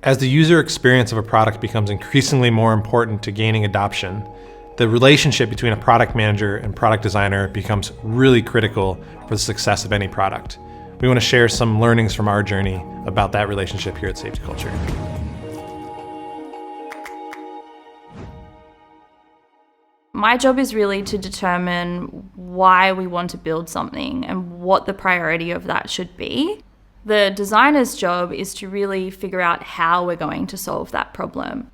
As the user experience of a product becomes increasingly more important to gaining adoption, the relationship between a product manager and product designer becomes really critical for the success of any product. We want to share some learnings from our journey about that relationship here at SafetyCulture. My job is really to determine why we want to build something and what the priority of that should be. The designer's job is to really figure out how we're going to solve that problem.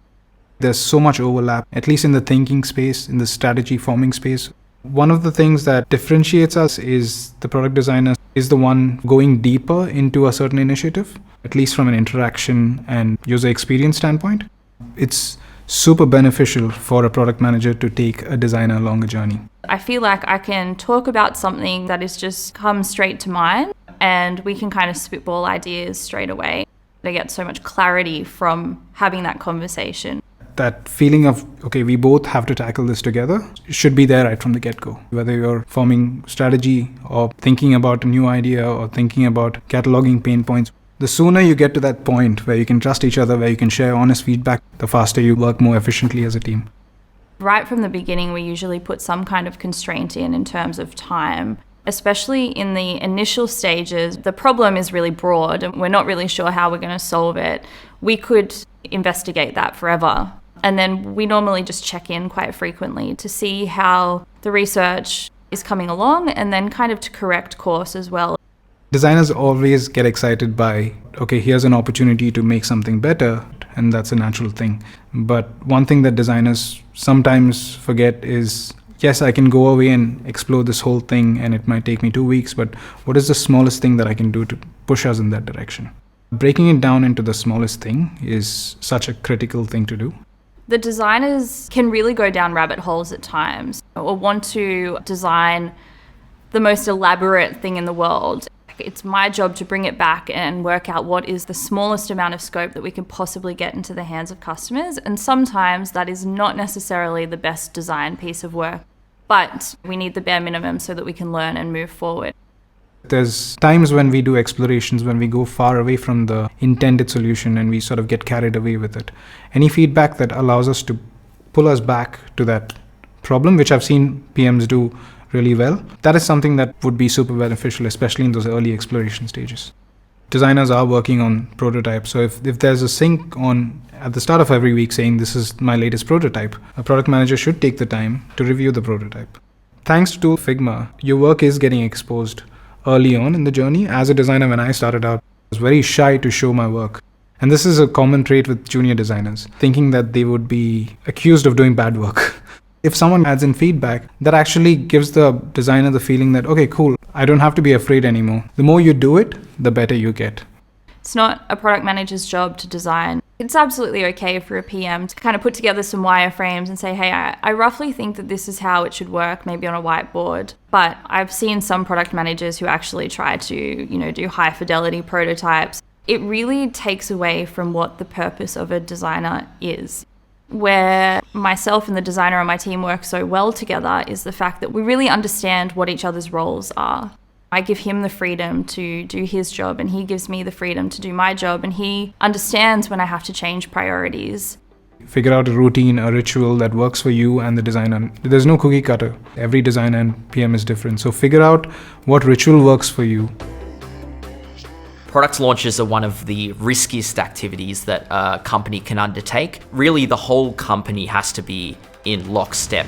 There's so much overlap, at least in the thinking space, in the strategy forming space. One of the things that differentiates us is the product designer is the one going deeper into a certain initiative, at least from an interaction and user experience standpoint. It's super beneficial for a product manager to take a designer along a journey. I feel like I can talk about something that is just come straight to mind, and we can kind of spitball ideas straight away. I get so much clarity from having that conversation. That feeling of, okay, we both have to tackle this together should be there right from the get-go. Whether you're forming strategy or thinking about a new idea or thinking about cataloging pain points, the sooner you get to that point where you can trust each other, where you can share honest feedback, the faster you work more efficiently as a team. Right from the beginning, we usually put some kind of constraint in terms of time. Especially in the initial stages, the problem is really broad and we're not really sure how we're going to solve it. We could investigate that forever. And then we normally just check in quite frequently to see how the research is coming along and then kind of to correct course as well. Designers always get excited by, okay, here's an opportunity to make something better, and that's a natural thing. But one thing that designers sometimes forget is, yes, I can go away and explore this whole thing and it might take me 2 weeks, but what is the smallest thing that I can do to push us in that direction? Breaking it down into the smallest thing is such a critical thing to do. The designers can really go down rabbit holes at times or want to design the most elaborate thing in the world. It's my job to bring it back and work out what is the smallest amount of scope that we can possibly get into the hands of customers. And sometimes that is not necessarily the best design piece of work, but we need the bare minimum so that we can learn and move forward. There's times when we do explorations, when we go far away from the intended solution and we sort of get carried away with it. Any feedback that allows us to pull us back to that problem, which I've seen PMs do really well, that is something that would be super beneficial, especially in those early exploration stages. Designers are working on prototypes, so if there's a sync on at the start of every week saying this is my latest prototype, a product manager should take the time to review the prototype. Thanks to Figma, your work is getting exposed early on in the journey. As a designer, when I started out, I was very shy to show my work. And this is a common trait with junior designers, thinking that they would be accused of doing bad work. If someone adds in feedback, that actually gives the designer the feeling that, okay, cool, I don't have to be afraid anymore. The more you do it, the better you get. It's not a product manager's job to design. It's absolutely okay for a PM to kind of put together some wireframes and say, hey, I roughly think that this is how it should work, maybe on a whiteboard. But I've seen some product managers who actually try to, do high fidelity prototypes. It really takes away from what the purpose of a designer is. Where myself and the designer on my team work so well together is the fact that we really understand what each other's roles are. I give him the freedom to do his job and he gives me the freedom to do my job, and he understands when I have to change priorities. Figure out a routine, a ritual that works for you and the designer. There's no cookie cutter. Every designer and PM is different. So figure out what ritual works for you. Product launches are one of the riskiest activities that a company can undertake. Really, the whole company has to be in lockstep.